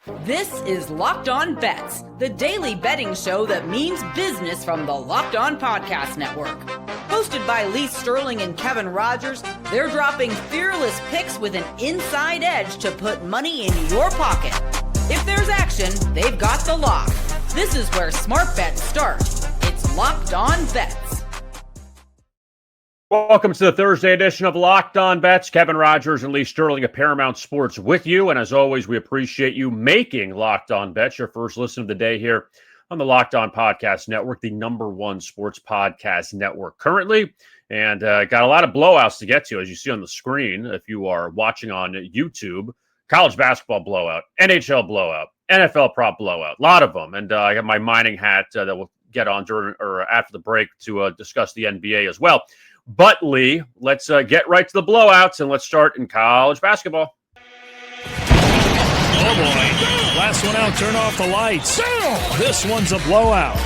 This is Locked On Bets, the daily betting show that means business from the Locked On Podcast Network. Hosted by Lee Sterling and Kevin Rogers, they're dropping fearless picks with an inside edge to put money in your pocket. If there's action, they've got the lock. This is where smart bets start. It's Locked On Bets. Welcome to the Thursday edition of Locked On Bets. Kevin Rogers and Lee Sterling of Paramount Sports with you. And as always, we appreciate you making Locked On Bets your first listen of the day here on the Locked On Podcast Network, the #1 sports podcast network currently. And got a lot of blowouts to get to, as you see on the screen. If you are watching on YouTube, college basketball blowout, NHL blowout, NFL prop blowout, a lot of them. And I got my mining hat that we'll get on during or after the break to discuss the NBA as well. But, Lee, let's get right to the blowouts, and let's start in college basketball. Oh, boy. Last one out, turn off the lights. This one's a blowout.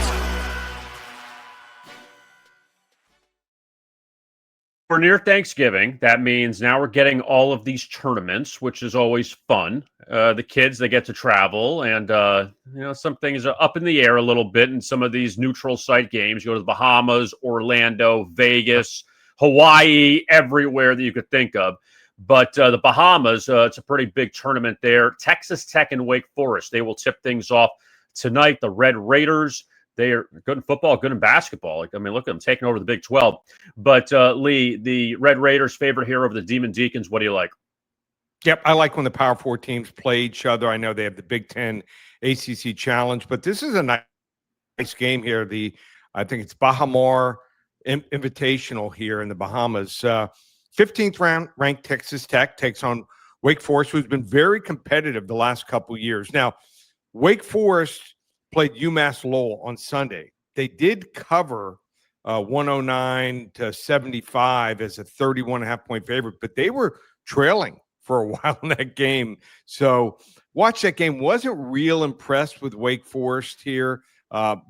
We're near Thanksgiving. That means now we're getting all of these tournaments, which is always fun. The kids, they get to travel, and some things are up in the air a little bit in some of these neutral site games. You go to the Bahamas, Orlando, Vegas, Hawaii, everywhere that you could think of. But the Bahamas, it's a pretty big tournament there. Texas Tech and Wake Forest, they will tip things off tonight. The Red Raiders, they are good in football, good in basketball. Look at them taking over the Big 12. But, Lee, the Red Raiders favorite here over the Deacons. What do you like? Yep, I like when the Power 4 teams play each other. I know they have the Big 10 ACC Challenge, but this is a nice game here. I think it's Bahamas Invitational here in the Bahamas. 15th ranked Texas Tech takes on Wake Forest, who's been very competitive the last couple years. Now, Wake Forest played UMass Lowell on Sunday. They did cover 109-75 as a 31.5-point favorite, but they were trailing for a while in that game. So watch that game. Wasn't real impressed with Wake Forest here.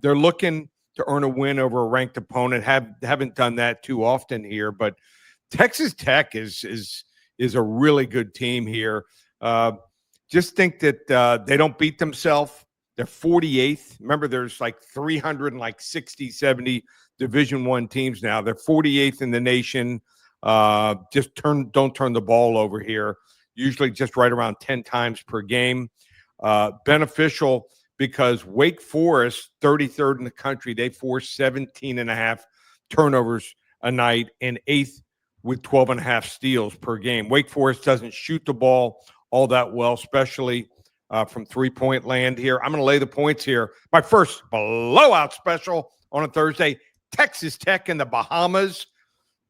They're looking to earn a win over a ranked opponent. Haven't done that too often here, but Texas Tech is a really good team here. Just think that they don't beat themselves. They're 48th. Remember, there's like 360, 70 Division I teams now. They're 48th in the nation. Don't turn the ball over here. Usually just right around 10 times per game. Beneficial because Wake Forest, 33rd in the country, they force 17.5 turnovers a night and 8th with 12.5 steals per game. Wake Forest doesn't shoot the ball all that well, especially from three-point land here. I'm going to lay the points here. My first blowout special on a Thursday, Texas Tech in the Bahamas.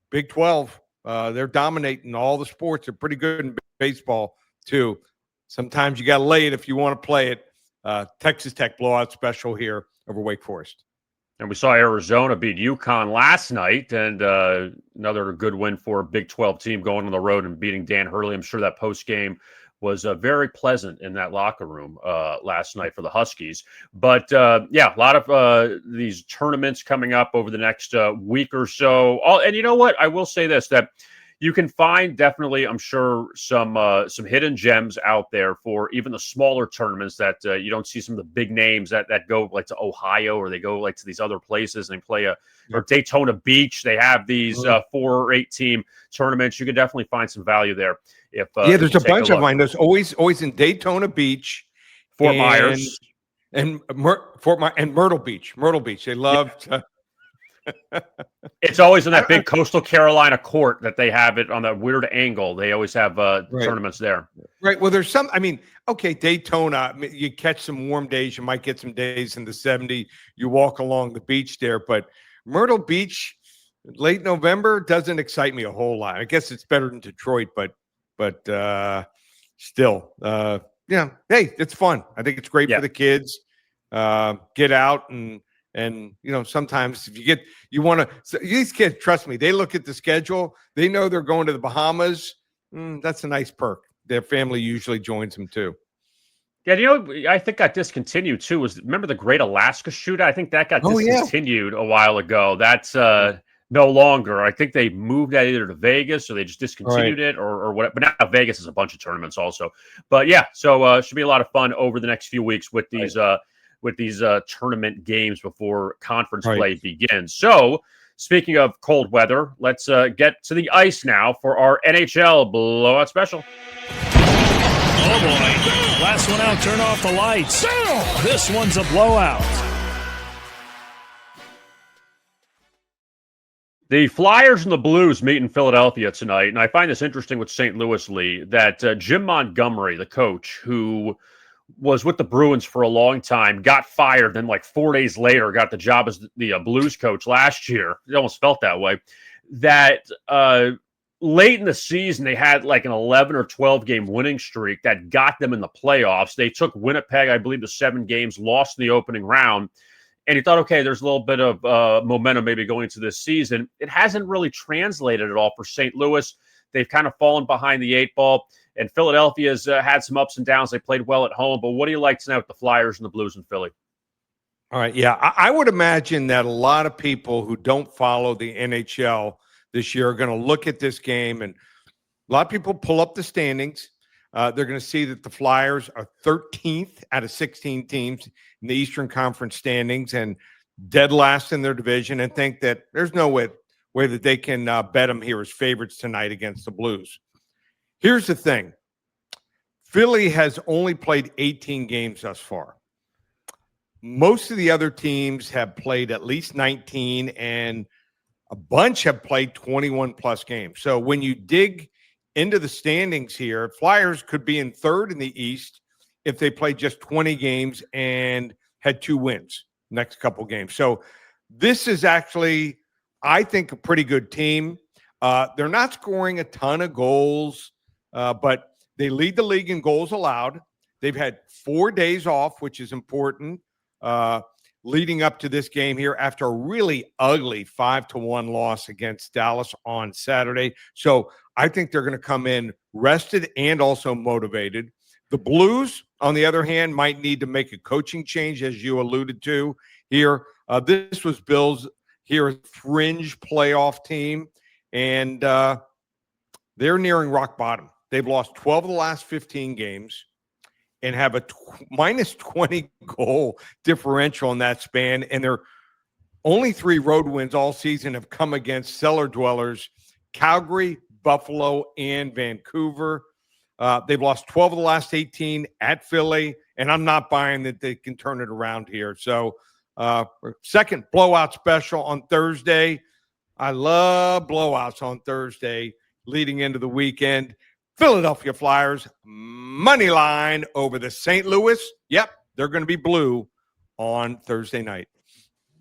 Big 12, they're dominating all the sports. They're pretty good in baseball, too. Sometimes you got to lay it if you want to play it. Texas Tech blowout special here over Wake Forest. And we saw Arizona beat UConn last night, and another good win for a Big 12 team going on the road and beating Dan Hurley. I'm sure that post-game was very pleasant in that locker room last night for the Huskies. But, a lot of these tournaments coming up over the next week or so. And you know what? I will say this, that you can find definitely, I'm sure, some hidden gems out there for even the smaller tournaments that you don't see some of the big names that go like to Ohio, or they go like to these other places and they play or Daytona Beach. They have these 4 or 8 team tournaments. You can definitely find some value there. There's a bunch of mine. There's always in Daytona Beach, Fort Myers, and Myrtle Beach. They love to. It's always in that big coastal Carolina court that they have it on that weird angle. They always have tournaments there. Right. Well, there's some, Daytona, you catch some warm days. You might get some days in the 70. You walk along the beach there. But Myrtle Beach, late November, doesn't excite me a whole lot. I guess it's better than Detroit, but still, hey, it's fun. I think it's great for the kids. Get out and sometimes if these kids, trust me, they look at the schedule, they know they're going to the Bahamas. That's a nice perk. Their family usually joins them too. Yeah, I think got discontinued too. Remember the Great Alaska Shootout? I think that got discontinued a while ago. That's No longer. I think they moved that either to Vegas or they just discontinued Right. it or what. But now Vegas is a bunch of tournaments also. But yeah, so it should be a lot of fun over the next few weeks with these tournament games before conference Right. play begins. So speaking of cold weather, let's get to the ice now for our NHL blowout special. Oh, boy. Last one out, turn off the lights. This one's a blowout. The Flyers and the Blues meet in Philadelphia tonight, and I find this interesting with St. Louis, Lee, that Jim Montgomery, the coach, who was with the Bruins for a long time, got fired, then like 4 days later got the job as the Blues coach last year. It almost felt that way. That late in the season, they had like an 11 or 12 game winning streak that got them in the playoffs. They took Winnipeg, I believe, to 7 games, lost in the opening round. And he thought, okay, there's a little bit of momentum maybe going into this season. It hasn't really translated at all for St. Louis. They've kind of fallen behind the 8 ball. And Philadelphia's had some ups and downs. They played well at home. But what do you like tonight with the Flyers and the Blues in Philly? All right. Yeah. I would imagine that a lot of people who don't follow the NHL this year are going to look at this game. And a lot of people pull up the standings. They're going to see that the Flyers are 13th out of 16 teams in the Eastern Conference standings and dead last in their division, and think that there's no way that they can bet them here as favorites tonight against the Blues. Here's the thing. Philly has only played 18 games thus far. Most of the other teams have played at least 19, and a bunch have played 21-plus games. So when you dig into the standings here, Flyers could be in third in the East if they played just 20 games and had 2 wins next couple games. So this is actually, I think, a pretty good team. They're not scoring a ton of goals, but they lead the league in goals allowed. They've had 4 days off, which is important, leading up to this game here after a really ugly 5-1 loss against Dallas on Saturday. So I think they're going to come in rested and also motivated. The Blues, on the other hand, might need to make a coaching change, as you alluded to here. This was Bill's here a fringe playoff team, and they're nearing rock bottom. They've lost 12 of the last 15 games and have a minus 20 goal differential in that span. And their only 3 road wins all season have come against cellar dwellers, Calgary, Buffalo, and Vancouver. They've lost 12 of the last 18 at Philly, and I'm not buying that they can turn it around here. So second blowout special on Thursday. I love blowouts on Thursday leading into the weekend. Philadelphia Flyers, money line over the St. Louis. Yep, they're going to be blue on Thursday night.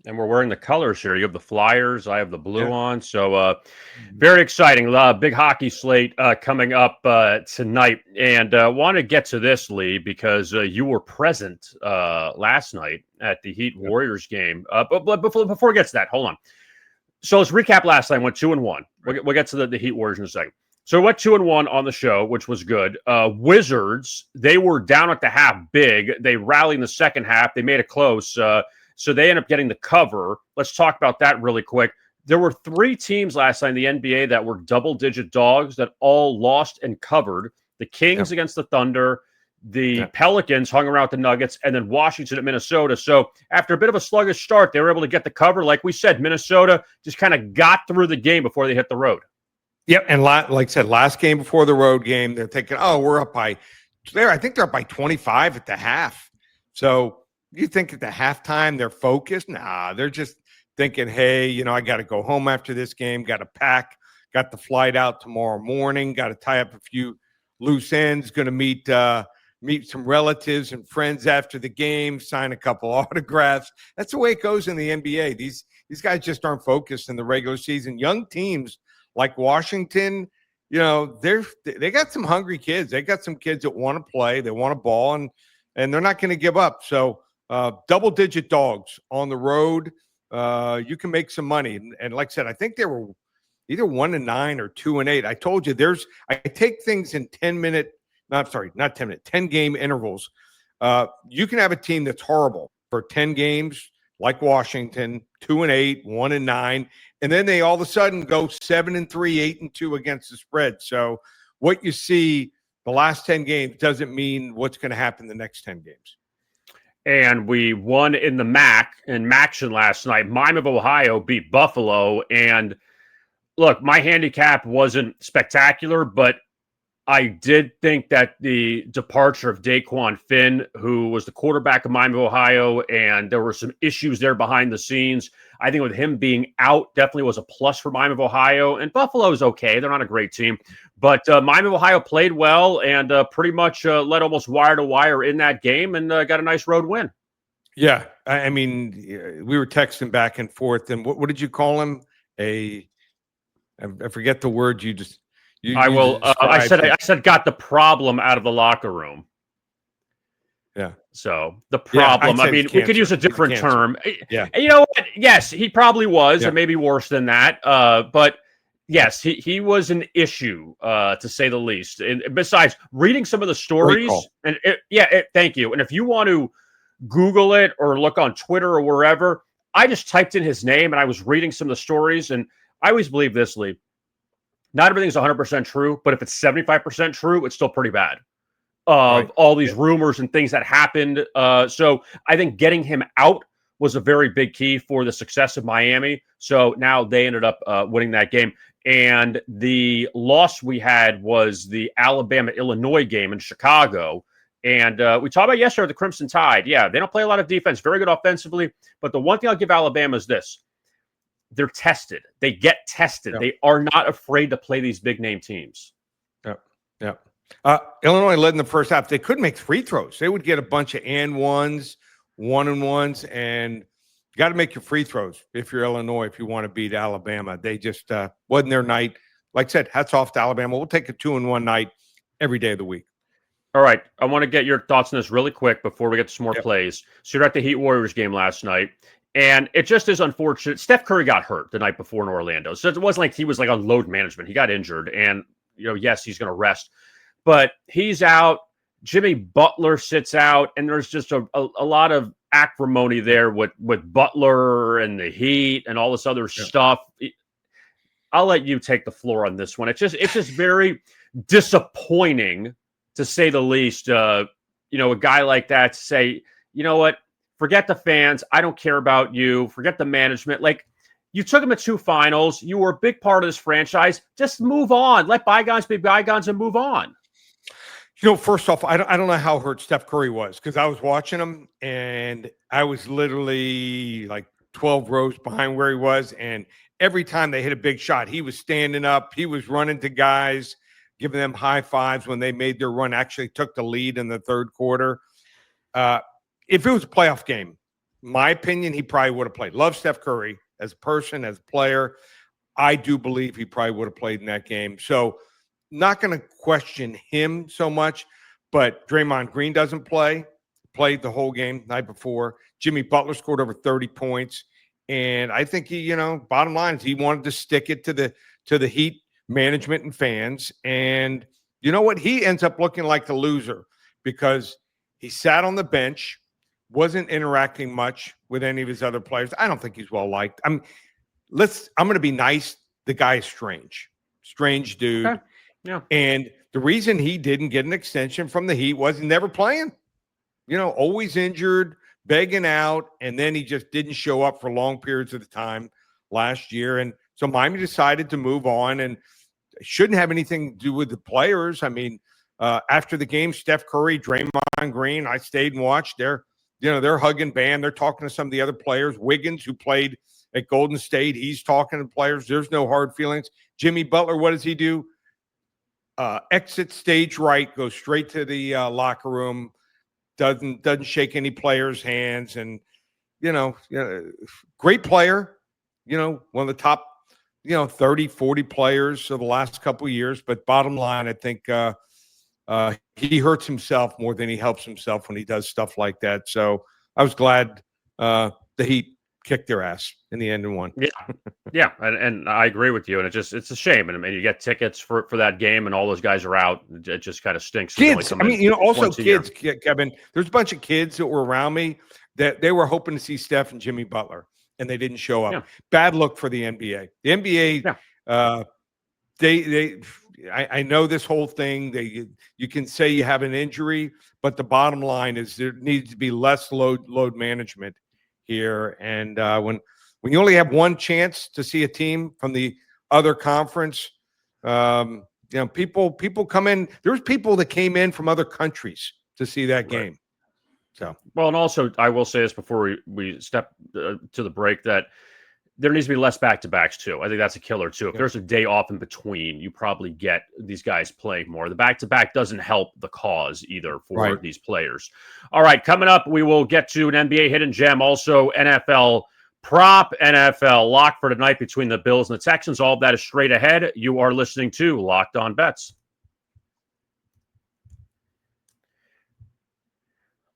And we're wearing the colors here. You have the Flyers. I have the blue on. So very exciting. Big hockey slate coming up tonight. And want to get to this, Lee, because you were present last night at the Heat Warriors game. But before we get to that, hold on. So let's recap last night. Went 2-1. We'll get to the Heat Warriors in a second. So we went 2-1 on the show, which was good. Wizards, they were down at the half big. They rallied in the second half. They made it close. So they end up getting the cover. Let's talk about that really quick. There were 3 teams last night in the NBA that were double-digit dogs that all lost and covered. The Kings against the Thunder, the Pelicans hung around with the Nuggets, and then Washington at Minnesota. So after a bit of a sluggish start, they were able to get the cover. Like we said, Minnesota just kind of got through the game before they hit the road. Yep, and like I said, last game before the road game, they're thinking, oh, we're up by there. I think they're up by 25 at the half. So you think at the halftime they're focused? Nah, they're just thinking, hey, I got to go home after this game, got to pack, got the flight out tomorrow morning, got to tie up a few loose ends, going to meet some relatives and friends after the game, sign a couple autographs. That's the way it goes in the NBA. These guys just aren't focused in the regular season. Young teams like Washington, they got some hungry kids. They got some kids that want to play, they want to ball, and they're not going to give up. So double-digit dogs on the road. You can make some money. And like I said, I think they were either 1-9 or 2-8. I told you I take things in 10-game intervals. You can have a team that's horrible for 10 games like Washington, 2-8, 1-9, and then they all of a sudden go 7-3, 8-2 against the spread. So what you see the last 10 games doesn't mean what's going to happen the next 10 games. And we won in the MAC in Maction last night. Miami of Ohio beat Buffalo. And look, my handicap wasn't spectacular, but I did think that the departure of Daquan Finn, who was the quarterback of Miami of Ohio, and there were some issues there behind the scenes. I think with him being out definitely was a plus for Miami of Ohio. And Buffalo's okay. They're not a great team. But Miami of Ohio played well and pretty much led almost wire to wire in that game and got a nice road win. Yeah. I mean, we were texting back and forth. And what did you call him? I forget the word you just... I said got the problem out of the locker room. Yeah. So the problem, I mean, we could use a different term. Yeah. And you know what? Yes, he probably was, and maybe worse than that. But yes, he was an issue, to say the least. And besides reading some of the stories, and thank you. And if you want to Google it or look on Twitter or wherever, I just typed in his name and I was reading some of the stories. And I always believe this, Lee. Not everything's 100% true, but if it's 75% true, it's still pretty bad. All these rumors and things that happened. So I think getting him out was a very big key for the success of Miami. So now they ended up winning that game. And the loss we had was the Alabama-Illinois game in Chicago. And we talked about yesterday the Crimson Tide. Yeah, they don't play a lot of defense, very good offensively. But the one thing I'll give Alabama is this. They're tested. They get tested. They are not afraid to play these big name teams. Yeah. Illinois led in the first half. They couldn't make free throws. They would get a bunch of one-and-ones, and you got to make your free throws if you're Illinois, if you want to beat Alabama. They just wasn't their night. Like I said, hats off to Alabama. We'll take a 2-1 night every day of the week. All right. I want to get your thoughts on this really quick before we get to some more plays. So you're at the Heat Warriors game last night. And it just is unfortunate. Steph Curry got hurt the night before in Orlando. So it wasn't like he was like on load management. He got injured. And, yes, he's going to rest. But he's out. Jimmy Butler sits out. And there's just a lot of acrimony there with Butler and the Heat and all this other stuff. I'll let you take the floor on this one. It's just very disappointing, to say the least. A guy like that say, you know what? Forget the fans. I don't care about you. Forget the management. Like, you took him to 2 finals. You were a big part of this franchise. Just move on. Let bygones be bygones and move on. First off, I don't know how hurt Steph Curry was, because I was watching him and I was literally like 12 rows behind where he was. And every time they hit a big shot, he was standing up. He was running to guys, giving them high fives when they made their run, actually took the lead in the third quarter. If it was a playoff game, my opinion, he probably would have played. Love Steph Curry as a person, as a player. I do believe he probably would have played in that game. So not going to question him so much, but Draymond Green doesn't play. Played the whole game the night before. Jimmy Butler scored over 30 points. And I think he, bottom line is he wanted to stick it to the Heat management and fans. And you know what? He ends up looking like the loser because he sat on the bench, wasn't interacting much with any of his other players. I don't think he's well liked. I'm going to be nice. The guy is strange dude. Okay. Yeah. And the reason he didn't get an extension from the Heat was he never playing, always injured, begging out. And then he just didn't show up for long periods of the time last year. And so Miami decided to move on, and it shouldn't have anything to do with the players. I mean, after the game, Steph Curry, Draymond Green, I stayed and watched. They're hugging Bam. They're talking to some of the other players. Wiggins, who played at Golden State, he's talking to players. There's no hard feelings. Jimmy Butler, what does he do? Exit stage right, goes straight to the locker room, doesn't shake any players' hands, and great player, one of the top 30, 40 players of the last couple of years. But bottom line, I think he hurts himself more than he helps himself when he does stuff like that. So I was glad the Heat kicked their ass in the end and won. Yeah. And I agree with you. And it's a shame. And I mean, you get tickets for that game and all those guys are out. It just kind of stinks. Kids. I mean, also kids, Kevin, there's a bunch of kids that were around me that they were hoping to see Steph and Jimmy Butler. and they didn't show up. Yeah. Bad look for the NBA. The NBA, I know this whole thing. You can say you have an injury, but the bottom line is there needs to be less load management here. And when you only have one chance to see a team from the other conference, people come in. There's people that came in from other countries to see that game. So well, and also I will say this before we step to the break that there needs to be less back-to-backs too. I think that's a killer too. If there's a day off in between, you probably get these guys playing more. The back-to-back doesn't help the cause either for these players. All right, coming up, we will get to an NBA hidden gem, also NFL prop, NFL lock for tonight between the Bills and the Texans. All of that is straight ahead. You are listening to Locked On Bets.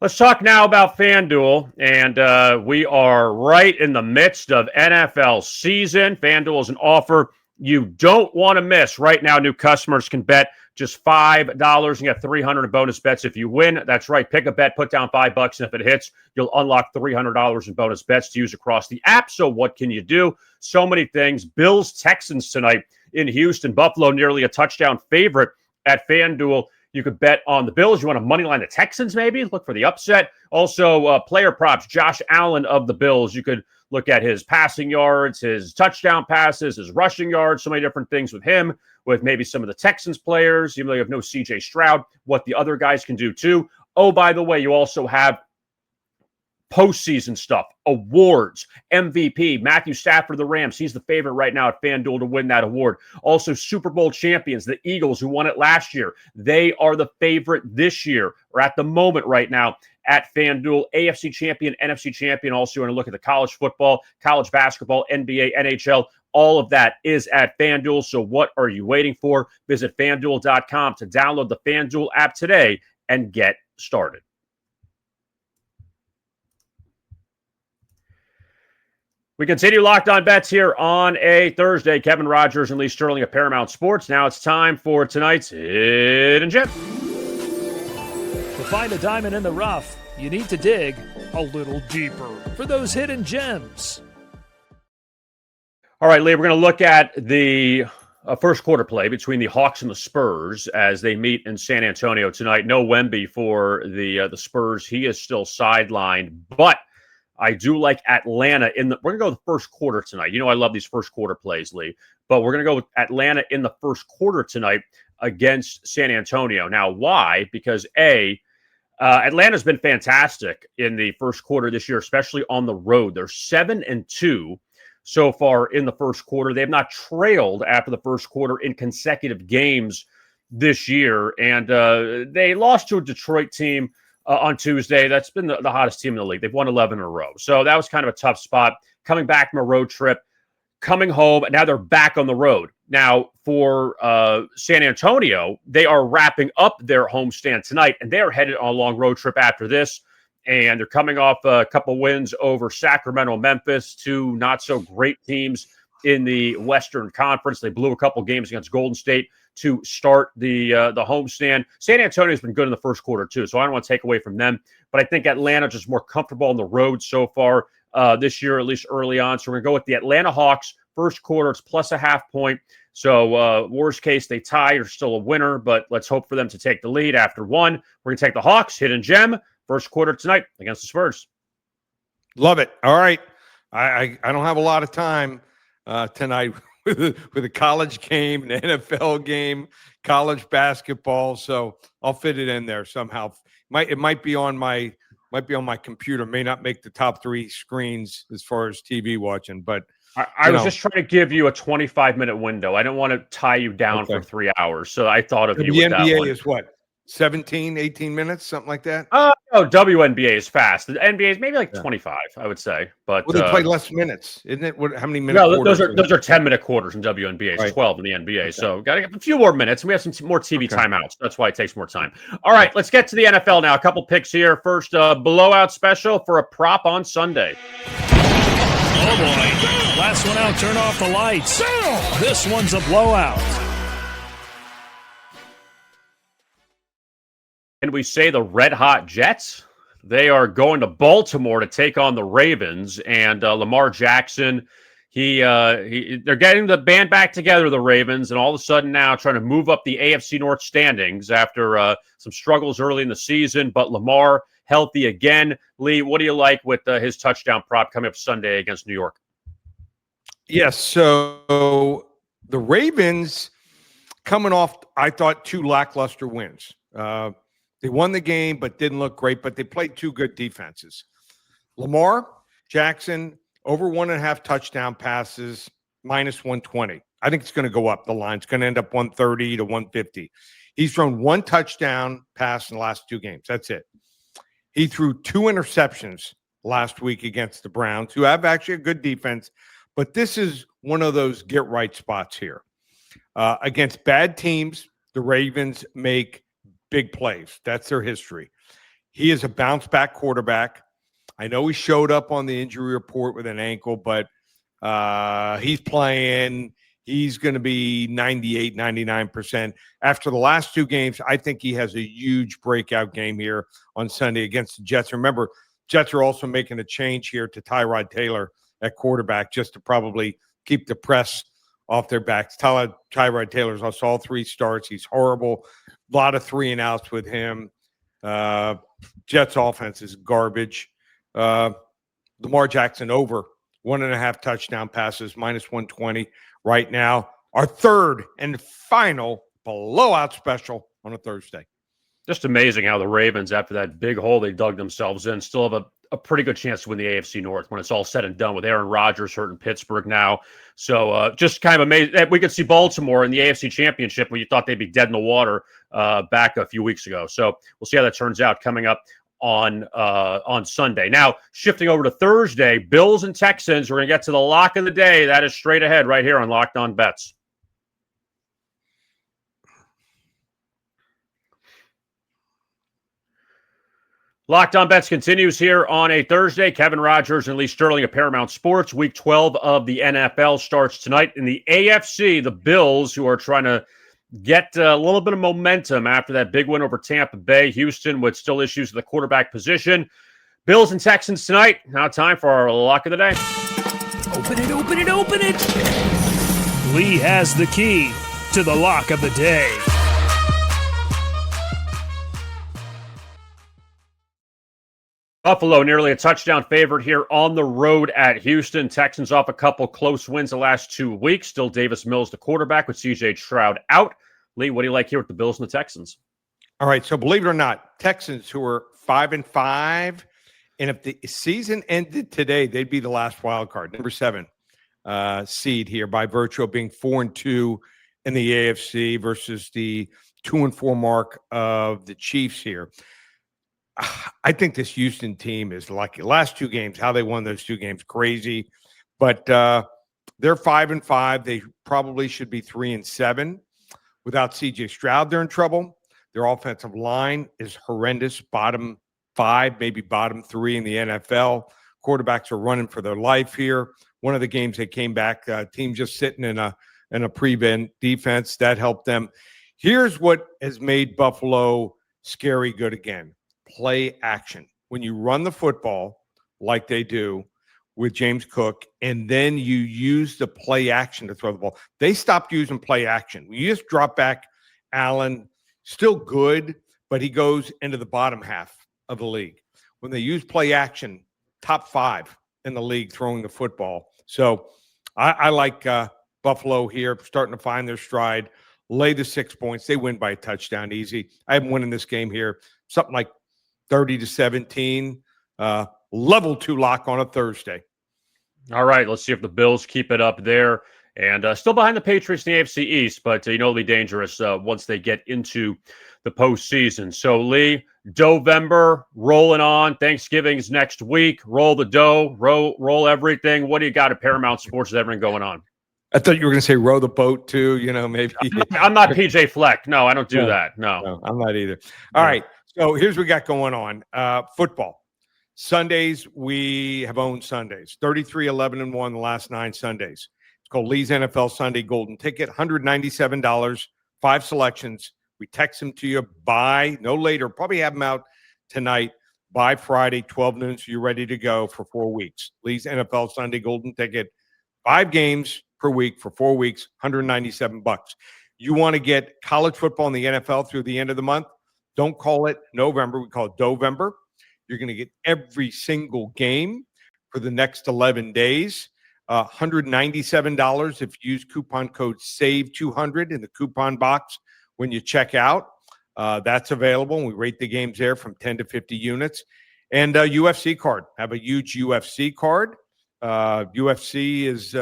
Let's talk now about FanDuel, and we are right in the midst of NFL season. FanDuel is an offer you don't want to miss. Right now, new customers can bet just $5 and get $300 in bonus bets if you win. That's right. Pick a bet, put down $5, and if it hits, you'll unlock $300 in bonus bets to use across the app. So what can you do? So many things. Bills, Texans tonight in Houston. Buffalo nearly a touchdown favorite at FanDuel. You could bet on the Bills. You want to money line the Texans, maybe? Look for the upset. Also, player props. Josh Allen of the Bills. You could look at his passing yards, his touchdown passes, his rushing yards, so many different things with him, with maybe some of the Texans players. Even though you have no C.J. Stroud, what the other guys can do too. Oh, by the way, you also have postseason stuff, awards, MVP, Matthew Stafford of the Rams. He's the favorite right now at FanDuel to win that award. Also, Super Bowl champions, the Eagles, who won it last year. They are the favorite this year, or at the moment right now at FanDuel. AFC champion, NFC champion. Also, you want to look at the college football, college basketball, NBA, NHL. All of that is at FanDuel. So what are you waiting for? Visit FanDuel.com to download the FanDuel app today and get started. We continue Locked On Bets here on a Thursday. Kevin Rogers and Lee Sterling at Paramount Sports. Now it's time for tonight's Hidden Gem. To find a diamond in the rough, you need to dig a little deeper for those hidden gems. All right, Lee, we're going to look at the first quarter play between the Hawks and the Spurs as they meet in San Antonio tonight. No Wemby for the Spurs. He is still sidelined, but I do like Atlanta we're going to go the first quarter tonight. You know I love these first quarter plays, Lee. But we're going to go with Atlanta in the first quarter tonight against San Antonio. Now, why? Because Atlanta's been fantastic in the first quarter this year, especially on the road. They're 7-2 so far in the first quarter. They have not trailed after the first quarter in consecutive games this year. And they lost to a Detroit team on Tuesday. That's been the hottest team in the league. They've won 11 in a row. So that was kind of a tough spot. Coming back from a road trip, coming home, and now they're back on the road. Now, for San Antonio, they are wrapping up their homestand tonight, and they're headed on a long road trip after this. And they're coming off a couple wins over Sacramento, Memphis, two not-so-great teams in the Western Conference. They blew a couple games against Golden State to start the homestand. San Antonio's been good in the first quarter too, so I don't want to take away from them. But I think Atlanta just more comfortable on the road so far this year, at least early on. So we're going to go with the Atlanta Hawks. First quarter, it's plus a half point. So worst case, they tie or still a winner, but let's hope for them to take the lead after one. We're going to take the Hawks, hidden gem, first quarter tonight against the Spurs. Love it. All right. I don't have a lot of time tonight with a college game, an NFL game, college basketball. So I'll fit it in there somehow. It might be on my computer. May not make the top 3 screens as far as TV watching, but I was just trying to give you a 25-minute window. I didn't want to tie you down for 3 hours. So I thought of you with that one. The NBA is what? 17, 18 minutes, something like that? No, WNBA is fast. The NBA is maybe like 25, I would say. But they play less minutes, isn't it? How many minutes? No, those are 10-minute quarters in WNBA. It's 12 in the NBA. Okay. So got to get a few more minutes. And we have some more TV timeouts. That's why it takes more time. All right, let's get to the NFL now. A couple picks here. First, blowout special for a prop on Sunday. Oh, boy. Last one out. Turn off the lights. This one's a blowout. Can we say the red hot Jets? They are going to Baltimore to take on the Ravens, and Lamar Jackson. They're getting the band back together, the Ravens, and all of a sudden now trying to move up the AFC North standings after some struggles early in the season. But Lamar healthy again. Lee, what do you like with his touchdown prop coming up Sunday against New York? Yes. So the Ravens coming off, I thought, 2 lackluster wins. They won the game, but didn't look great, but they played 2 good defenses. Lamar Jackson, over 1.5 touchdown passes, minus 120. I think it's going to go up. The line's going to end up 130 to 150. He's thrown 1 touchdown pass in the last 2 games. That's it. He threw 2 interceptions last week against the Browns, who have actually a good defense. But this is one of those get-right spots here. Against bad teams, the Ravens make big plays. That's their history. He is a bounce-back quarterback. I know he showed up on the injury report with an ankle, but he's playing. He's going to be 98, 99%. After the last 2 games, I think he has a huge breakout game here on Sunday against the Jets. Remember, Jets are also making a change here to Tyrod Taylor at quarterback just to probably keep the press off their backs. Tyrod Taylor's lost all 3 starts. He's horrible. A lot of 3-and-outs with him. Jets offense is garbage. Lamar Jackson over 1.5 touchdown passes, minus 120 right now. Our third and final blowout special on a Thursday. Just amazing how the Ravens, after that big hole they dug themselves in, still have a pretty good chance to win the AFC North when it's all said and done with Aaron Rodgers hurt in Pittsburgh now. So just kind of amazing. We could see Baltimore in the AFC Championship when you thought they'd be dead in the water back a few weeks ago. So we'll see how that turns out coming up on Sunday. Now, shifting over to Thursday, Bills and Texans. We're going to get to the lock of the day. That is straight ahead right here on Locked On Bets. Locked On Bets continues here on a Thursday. Kevin Rogers and Lee Sterling of Paramount Sports. Week 12 of the NFL starts tonight. In the AFC, the Bills, who are trying to get a little bit of momentum after that big win over Tampa Bay. Houston with still issues at the quarterback position. Bills and Texans tonight. Now time for our lock of the day. Open it, open it, open it. Lee has the key to the lock of the day. Buffalo nearly a touchdown favorite here on the road at Houston. Texans off a couple close wins the last 2 weeks. Still Davis Mills, the quarterback, with C.J. Stroud out. Lee, what do you like here with the Bills and the Texans? All right, so believe it or not, Texans, who are 5-5, and if the season ended today, they'd be the last wild card, number 7 seed here, by virtue of being 4-2 in the AFC versus the 2-4 mark of the Chiefs here. I think this Houston team is lucky. Last 2 games, how they won those 2 games, crazy. But they're 5-5. They probably should be 3-7. Without C.J. Stroud, they're in trouble. Their offensive line is horrendous. Bottom 5, maybe bottom 3 in the NFL. Quarterbacks are running for their life here. One of the games they came back, team just sitting in a prevent defense that helped them. Here's what has made Buffalo scary good again. Play action. When you run the football like they do with James Cook, and then you use the play action to throw the ball. They stopped using play action. You just drop back Allen, still good, but he goes into the bottom half of the league. When they use play action, top 5 in the league throwing the football. So I like Buffalo here, starting to find their stride. Lay the 6 points. They win by a touchdown easy. I haven't won in this game here. Something like 30-17, level 2 lock on a Thursday. All right, let's see if the Bills keep it up there. And still behind the Patriots in the AFC East, but be dangerous once they get into the postseason. So, Lee, Dovember rolling on. Thanksgiving's next week. Roll the dough, roll everything. What do you got at Paramount Sports with everything going on? I thought you were going to say row the boat too, maybe. I'm not PJ Fleck. No, I don't do that. No, I'm not either. All right. So here's what we got going on. Football. Sundays, we have owned Sundays. 33-11-1 the last 9 Sundays. It's called Lee's NFL Sunday Golden Ticket. $197, 5 selections. We text them to you by no later. Probably have them out tonight by Friday, 12 noon, so you're ready to go for 4 weeks. Lee's NFL Sunday Golden Ticket, 5 games per week for 4 weeks, $197. You want to get college football and the NFL through the end of the month? Don't call it November. We call it Dovember. You're going to get every single game for the next 11 days. $197 if you use coupon code SAVE200 in the coupon box when you check out. That's available. We rate the games there from 10 to 50 units. And a UFC card. Have a huge UFC card. UFC is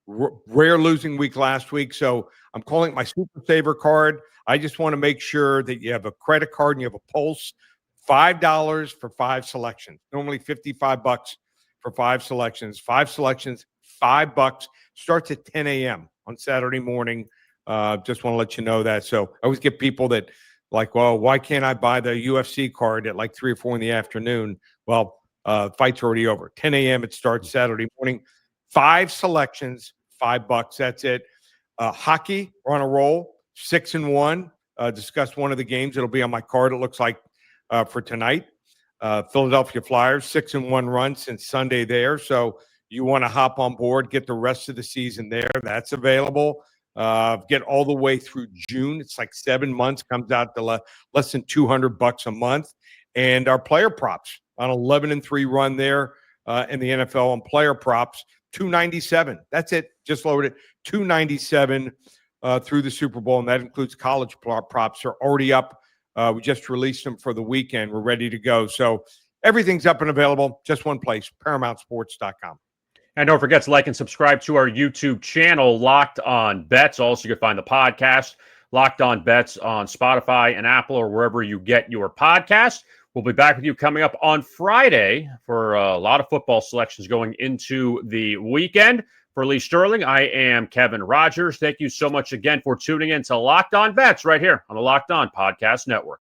rare losing week last week, so I'm calling it my Super Saver card. I just want to make sure that you have a credit card and you have a Pulse. $5 for 5 selections. Normally $55 for 5 selections. 5 selections, $5. Starts at 10 a.m. on Saturday morning. Just want to let you know that. So I always get people that like, well, why can't I buy the UFC card at like 3 or 4 in the afternoon? Well, fight's already over. 10 a.m. it starts Saturday morning. 5 selections, $5. That's it. Hockey, we're on a roll. 6-1. Discussed one of the games. It'll be on my card. It looks like for tonight. Philadelphia Flyers, 6-1 run since Sunday there. So you want to hop on board, get the rest of the season there. That's available. Get all the way through June. It's like 7 months. Comes out to less than $200 a month. And our player props on 11-3 run there in the NFL on player props, $297. That's it. Just lowered it. $297 through the Super Bowl, and that includes college props. They're already up. We just released them for the weekend. We're ready to go. So everything's up and available. Just one place, ParamountSports.com. And don't forget to like and subscribe to our YouTube channel, Locked On Bets. Also, you can find the podcast, Locked On Bets, on Spotify and Apple or wherever you get your podcasts. We'll be back with you coming up on Friday for a lot of football selections going into the weekend. For Lee Sterling, I am Kevin Rogers. Thank you so much again for tuning in to Locked On Bets right here on the Locked On Podcast Network.